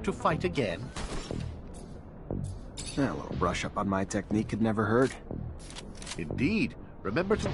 To fight again? A little brush up on my technique could never hurt. Indeed. Remember to...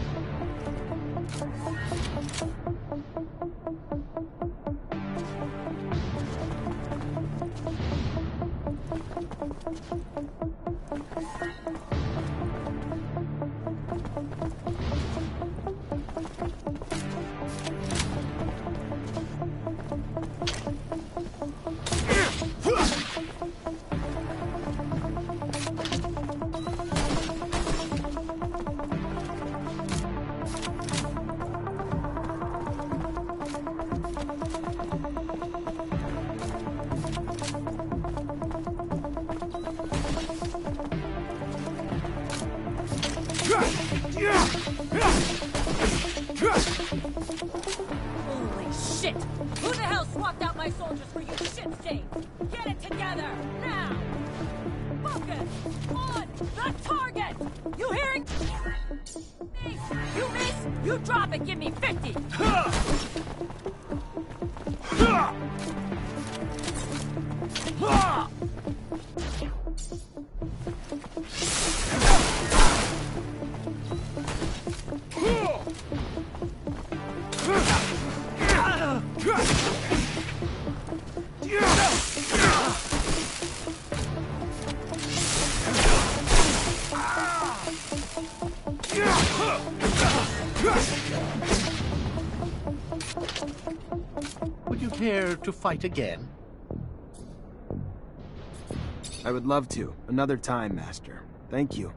Holy shit! Who the hell swapped out my soldiers for you shit stains? Get it together, now! Focus on the target! You hearing me? You miss, you drop it, give me 50! Would you care to fight again? I would love to. Another time, Master. Thank you.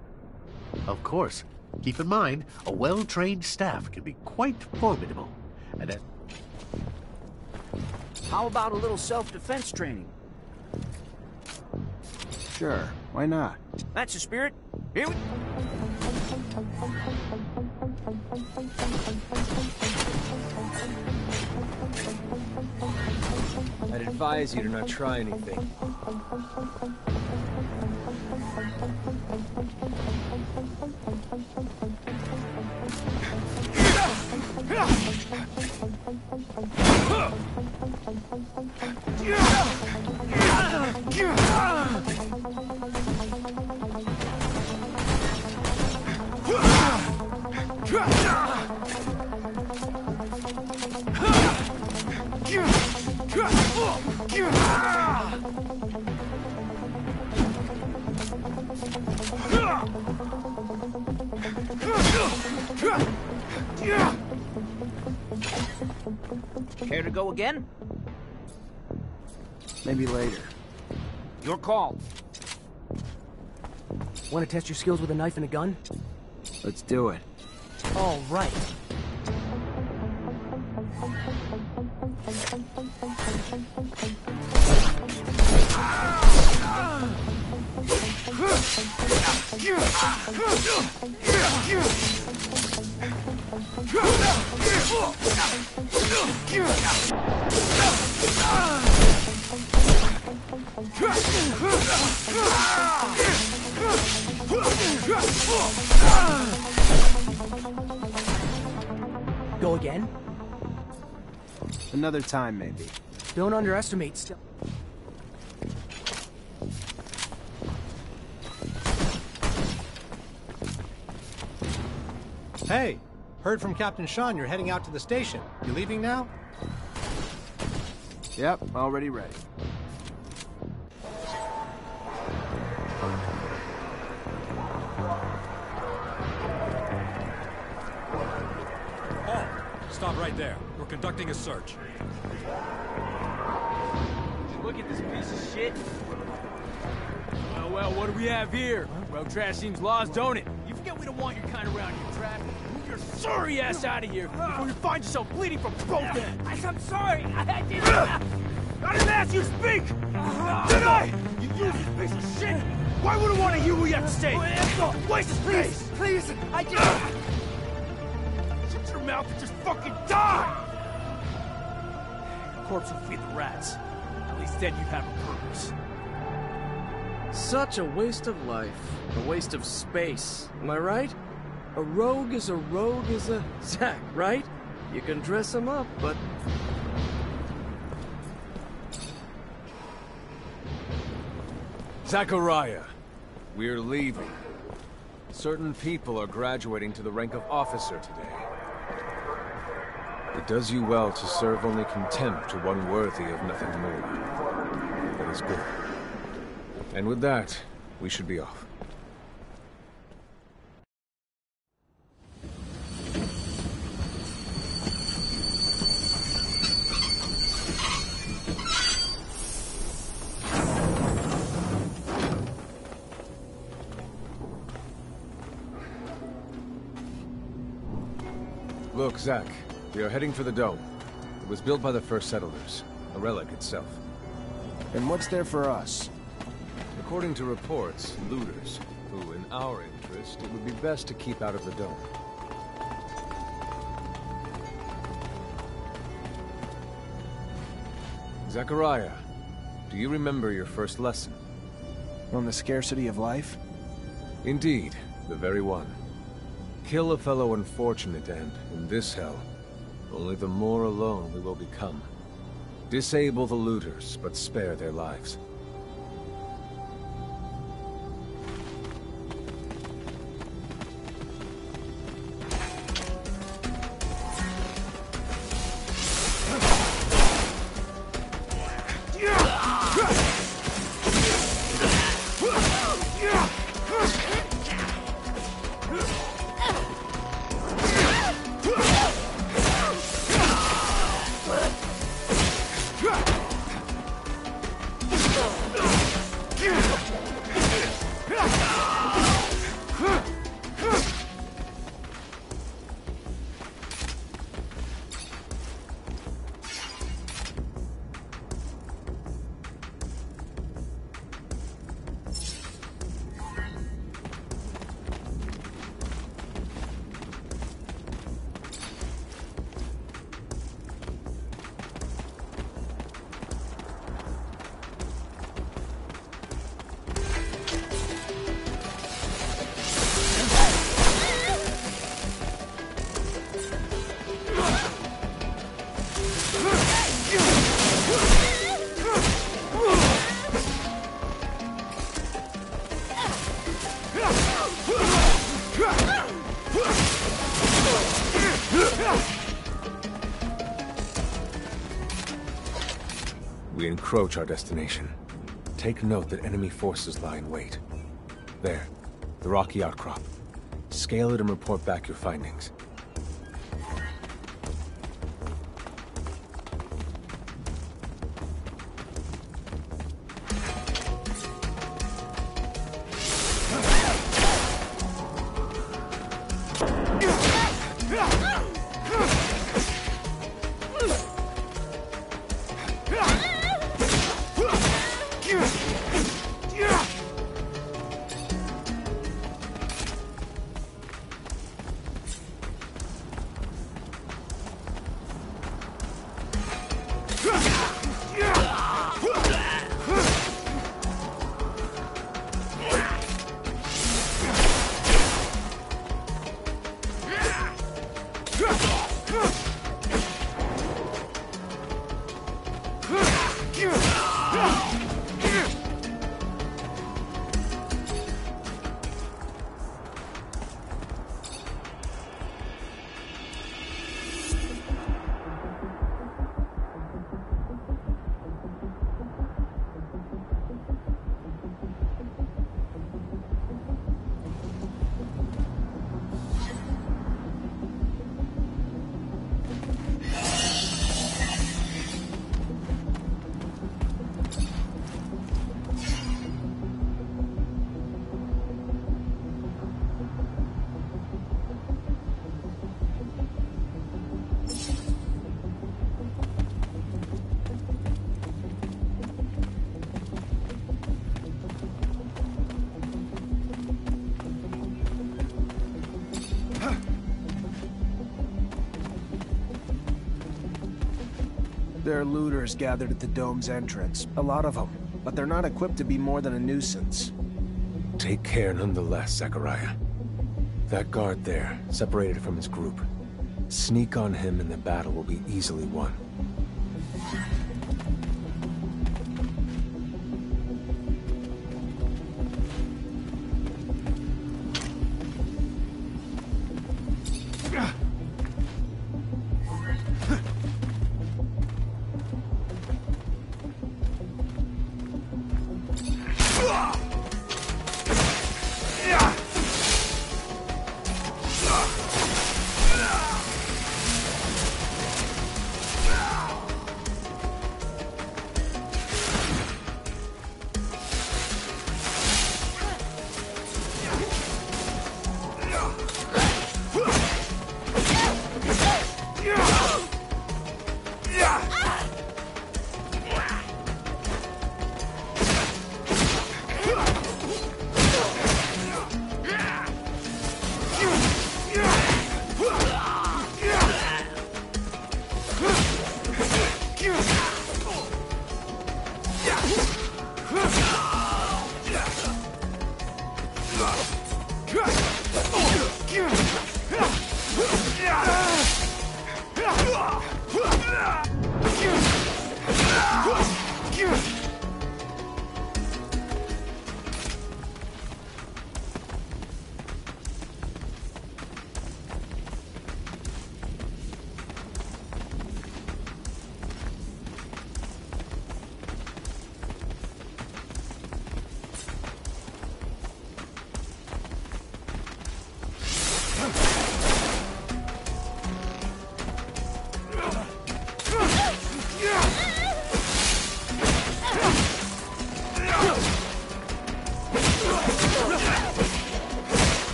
Of course. Keep in mind, a well-trained staff can be quite formidable. And how about a little self-defense training? Sure, why not? That's the spirit. Here we... I'd advise you to not try anything. Care to go again? Maybe later. Your call. Want to test your skills with a knife and a gun? Let's do it. All right. Go again? Another time, maybe. Don't underestimate stealth. Hey, heard from Captain Sean you're heading out to the station. You leaving now? Yep, already ready. Oh, stop right there. We're conducting a search. Look at this piece of shit. Well, what do we have here? Road trash seems lost, don't it? You forget we don't want your kind around here, Trash. Move your sorry ass out of here before you find yourself bleeding from both ends. I'm sorry. I didn't ask you to speak! Did I? You useless piece of shit! Why would I want to hear what you have to say? Waste of space! Please, I just... Shut your mouth and just fucking die! Your corpse will feed the rats. At least then you'd have a purpose. Such a waste of life. A waste of space. Am I right? A rogue is a Zack, right? You can dress him up, but... Zachariah, we're leaving. Certain people are graduating to the rank of officer today. It does you well to serve only contempt to one worthy of nothing more. That is good. And with that, we should be off. Look, Zack, we are heading for the dome. It was built by the first settlers, a relic itself. And what's there for us? According to reports, looters, who, in our interest, it would be best to keep out of the dome. Zachariah, do you remember your first lesson? On the scarcity of life? Indeed, the very one. Kill a fellow unfortunate and, in this hell, only the more alone we will become. Disable the looters, but spare their lives. We encroach our destination. Take note that enemy forces lie in wait. There, the rocky outcrop. Scale it and report back your findings. There are looters gathered at the dome's entrance. A lot of them. But they're not equipped to be more than a nuisance. Take care nonetheless, Zachariah. That guard there, separated from his group. Sneak on him and the battle will be easily won.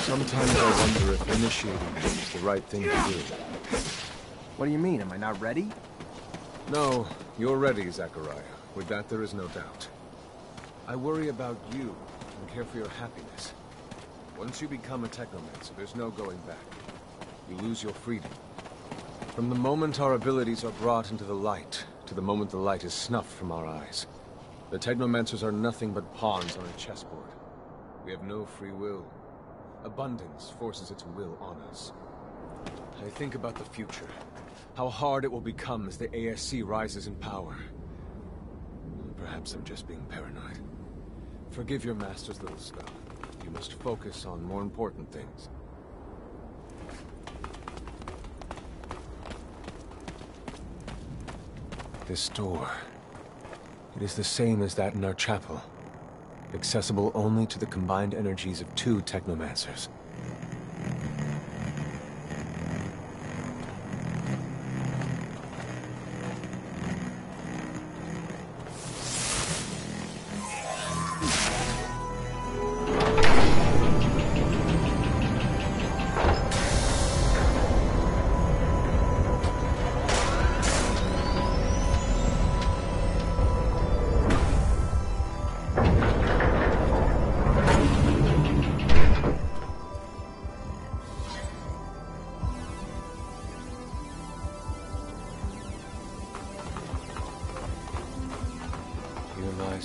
Sometimes I wonder if initiating is the right thing to do. What do you mean? Am I not ready? No, you're ready, Zachariah. With that, there is no doubt. I worry about you and care for your happiness. Once you become a Technomancer, there's no going back. You lose your freedom. From the moment our abilities are brought into the light, to the moment the light is snuffed from our eyes, the Technomancers are nothing but pawns on a chessboard. We have no free will. Abundance forces its will on us. I think about the future, how hard it will become as the ASC rises in power. Perhaps I'm just being paranoid. Forgive your master's little spell. You must focus on more important things. This door. It is the same as that in our chapel. Accessible only to the combined energies of 2 Technomancers.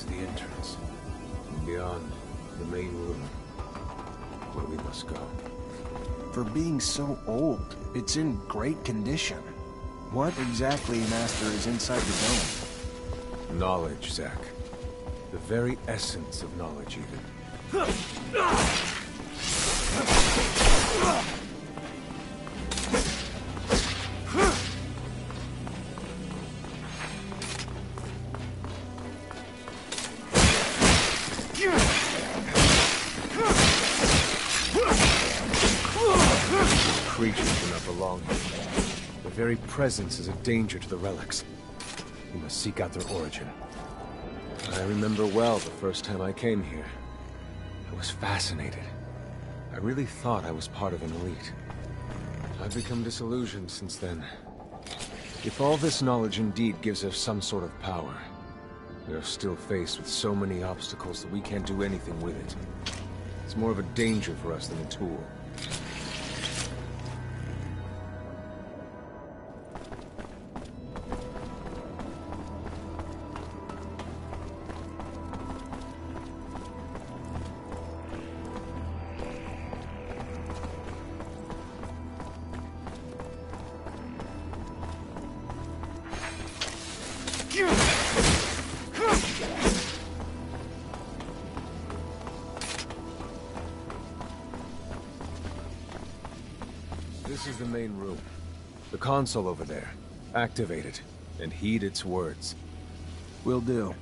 The entrance. Beyond, the main room. Where we must go. For being so old, it's in great condition. What exactly, Master, is inside the dome? Knowledge, Zach. The very essence of knowledge, even. Creatures do not belong here. Their very presence is a danger to the relics. We must seek out their origin. I remember well the first time I came here. I was fascinated. I really thought I was part of an elite. I've become disillusioned since then. If all this knowledge indeed gives us some sort of power, we are still faced with so many obstacles that we can't do anything with it. It's more of a danger for us than a tool. This is the main room. The console over there. Activate it, and heed its words. Will do.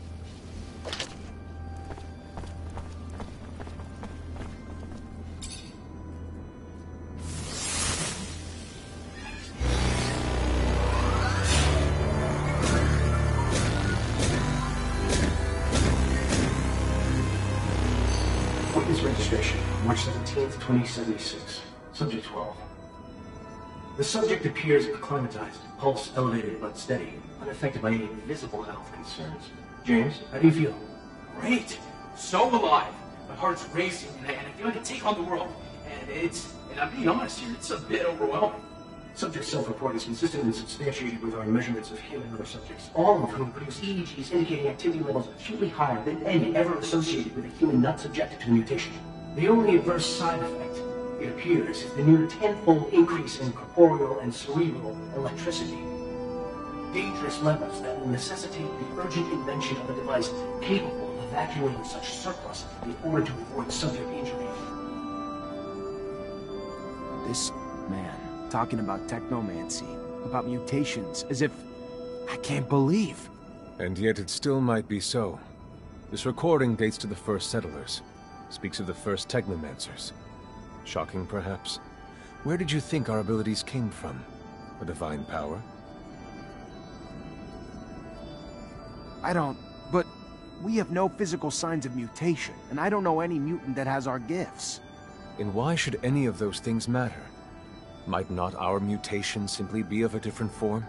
Witness registration, March 17th, 2076. Subject 12. The subject appears acclimatized, pulse elevated but steady, unaffected by any visible health concerns. James, how do you feel? Great! So alive! My heart's racing, and I feel like I can take on the world. And I'm being honest here, it's a bit overwhelming. Subject self-report is consistent and substantiated with our measurements of him and other subjects, all of whom produce EEGs indicating activity levels acutely higher than any ever associated with a human not subjected to the mutation. The only adverse side effect, it appears, is the near tenfold increase in corporeal and cerebral electricity. Dangerous levels that will necessitate the urgent invention of a device capable of evacuating such surplus in order to avoid subject injury. This man talking about technomancy, about mutations, as if... I can't believe. And yet it still might be so. This recording dates to the first settlers. Speaks of the first Technomancers. Shocking, perhaps. Where did you think our abilities came from? A divine power? I don't... But we have no physical signs of mutation, and I don't know any mutant that has our gifts. And why should any of those things matter? Might not our mutation simply be of a different form?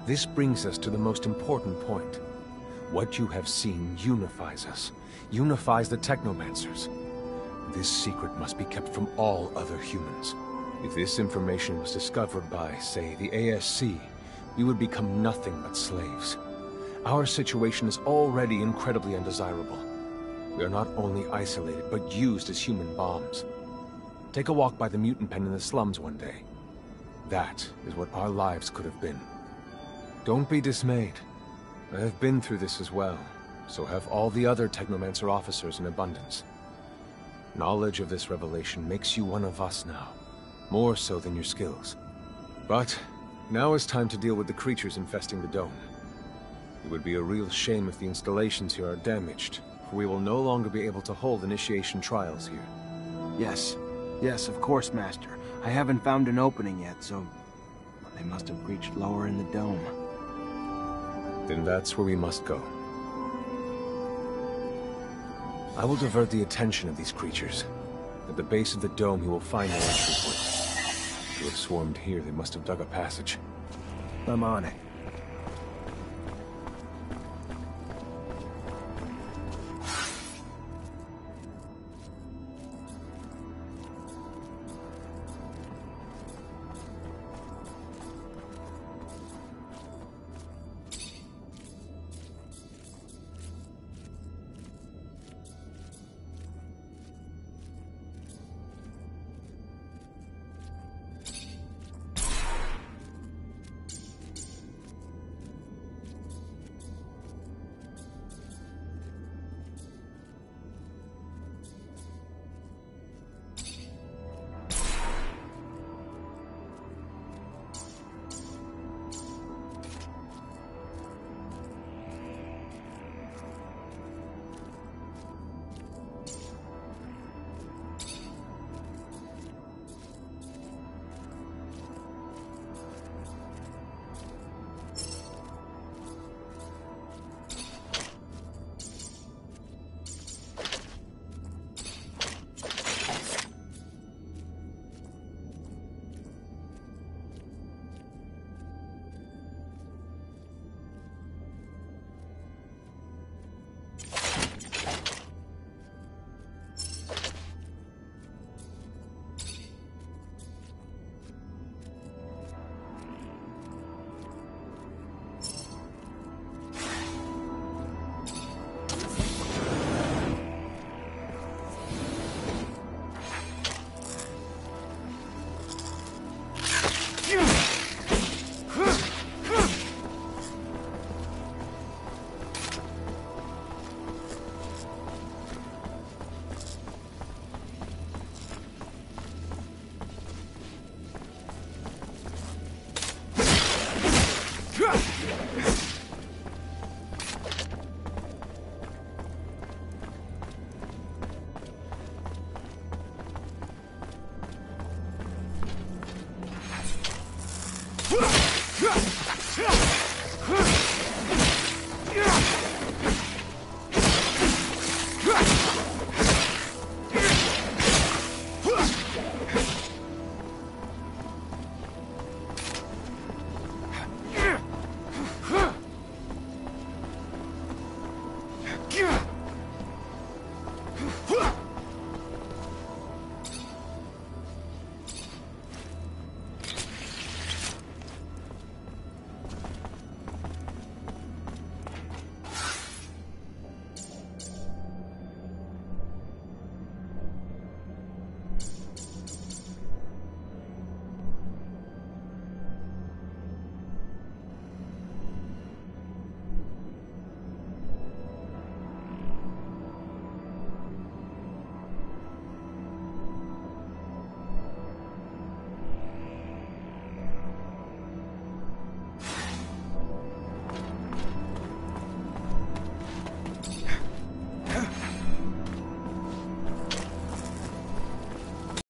This brings us to the most important point. What you have seen unifies us. Unifies the Technomancers. This secret must be kept from all other humans. If this information was discovered by, say, the ASC, we would become nothing but slaves. Our situation is already incredibly undesirable. We are not only isolated, but used as human bombs. Take a walk by the mutant pen in the slums one day. That is what our lives could have been. Don't be dismayed. I have been through this as well, so have all the other Technomancer officers in abundance. Knowledge of this revelation makes you one of us now, more so than your skills. But now is time to deal with the creatures infesting the dome. It would be a real shame if the installations here are damaged, for we will no longer be able to hold initiation trials here. Yes. Yes, of course, Master. I haven't found an opening yet, so... they must have reached lower in the dome. Then that's where we must go. I will divert the attention of these creatures. At the base of the dome, you will find their entry point. To have swarmed here, they must have dug a passage. I'm on it.